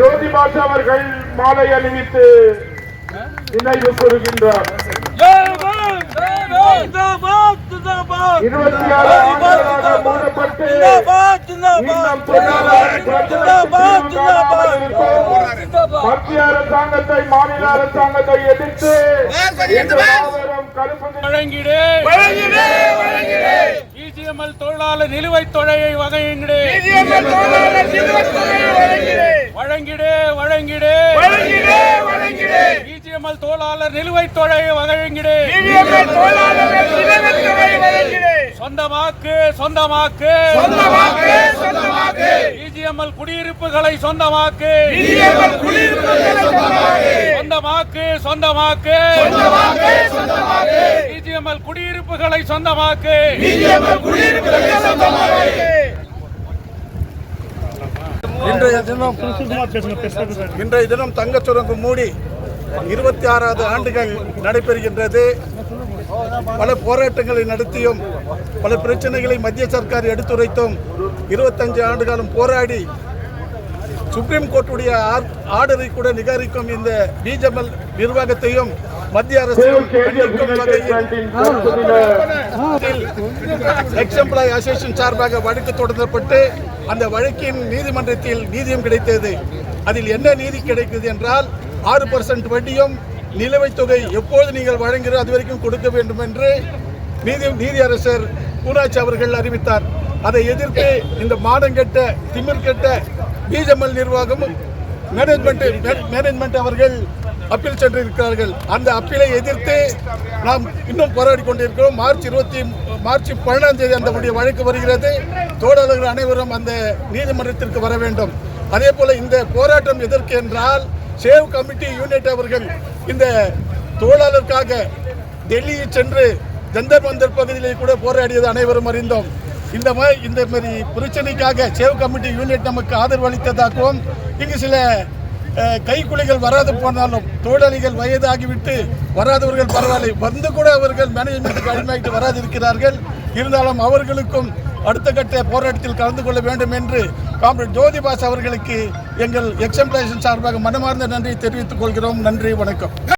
ஜோதி பாஷா அவர்கள் மாலை அணிவித்து நினைவு கூறுகின்றார். 26 ஆண்டுகளாக மூடப்பட்டு மத்திய அரசாங்கத்தை மாநில அரசாங்கத்தை எதிர்த்து பிஜிஎம்எல் தொழிலாளர் நிலுவைத் தொகையை வழங்கிடு பிஜிஎம்எல் தொழிலாளர் நிலுவைத் தொகையை வழங்கிடு சொந்தமாக்கு பிஜிஎம்எல் குடியிருப்புகளை சொந்தமாக்கு பிஜிஎம்எல் குடியிருப்புகளை சொந்தமாக்கு. இன்றைய தினம் தங்கச் சுரங்கம் மூடி 26வது ஆண்டுகள் நடைபெறுகின்றது. பல போராட்டங்களை நடத்தியும் பல பிரச்சனைகளை மத்திய சர்க்கார் எடுத்துரைத்தும் 25 ஆண்டு காலம் போராடி சுப்ரீம் கோர்ட்டுடைய ஆர்டரை கூட நிகாரிக்கும் இந்த பிஜிஎம்எல் நிர்வாகத்தையும் மத்திய அரசு எக்ஸ்-எம்ப்ளாய் அசோசியேஷன் சார்பாக வழக்கு தொடரப்பட்டு அந்த வழக்கின் நீதிமன்றத்தில் நீதியும் கிடைத்தது. அதில் என்ன நீதி கிடைக்கிறது என்றால் 6% வட்டியும் நிலுவைத் தொகை எப்போது நீங்கள் வழங்குகிற அது வரைக்கும் கொடுக்க வேண்டும் என்று நீதியரசர் பூனாச்சி அவர்கள் அறிவித்தார். அதை எதிர்த்து இந்த மானங்கெட்ட திமிர்கெட்ட பிஜிஎம்எல் நிர்வாகமும் மேனேஜ்மெண்ட் அவர்கள் அப்பீல் சென்றிருக்கிறார்கள். அந்த அப்பீலை எதிர்த்து நாம் இன்னும் போராடி கொண்டிருக்கிறோம். மார்ச் 12ஆம் தேதி அந்த வழக்கு வருகிறது. தொழிலாளர்கள் அனைவரும் அந்த நீதிமன்றத்திற்கு வர வேண்டும். அதே போல இந்த போராட்டம் எதற்கு என்றால் சேவ் கமிட்டி யூனிட் அவர்கள் இந்த தொழிலாளருக்காக டெல்லியில் சென்று ஜந்தர் மந்தர் பகுதியிலே கூட போராடியது அனைவரும் அறிந்தோம். இந்த மாதிரி பிரச்சனைக்காக சேவ் கமிட்டி யூனிட் நமக்கு ஆதரவு அளித்ததாகவும் இங்கு சில கைக்குலிகள் வராது போனாலும் தொழிலாளிகள் வயதாகிவிட்டு வராதவர்கள் பரவாயில்லை வந்து கூட அவர்கள் மேனேஜ்மெண்ட்டுக்கு அடிமையாகிட்டு வராது இருக்கிறார்கள். இருந்தாலும் அவர்களுக்கும் அடுத்த கட்ட போராட்டத்தில் கலந்து கொள்ள வேண்டும் என்று காம்ரேட் ஜோதி பாஷா அவர்களுக்கு எங்கள் எக்ஸ்-எம்ப்ளாய்ஸ் சார்பாக மனமார்ந்த நன்றி தெரிவித்துக் கொள்கிறோம். நன்றி, வணக்கம்.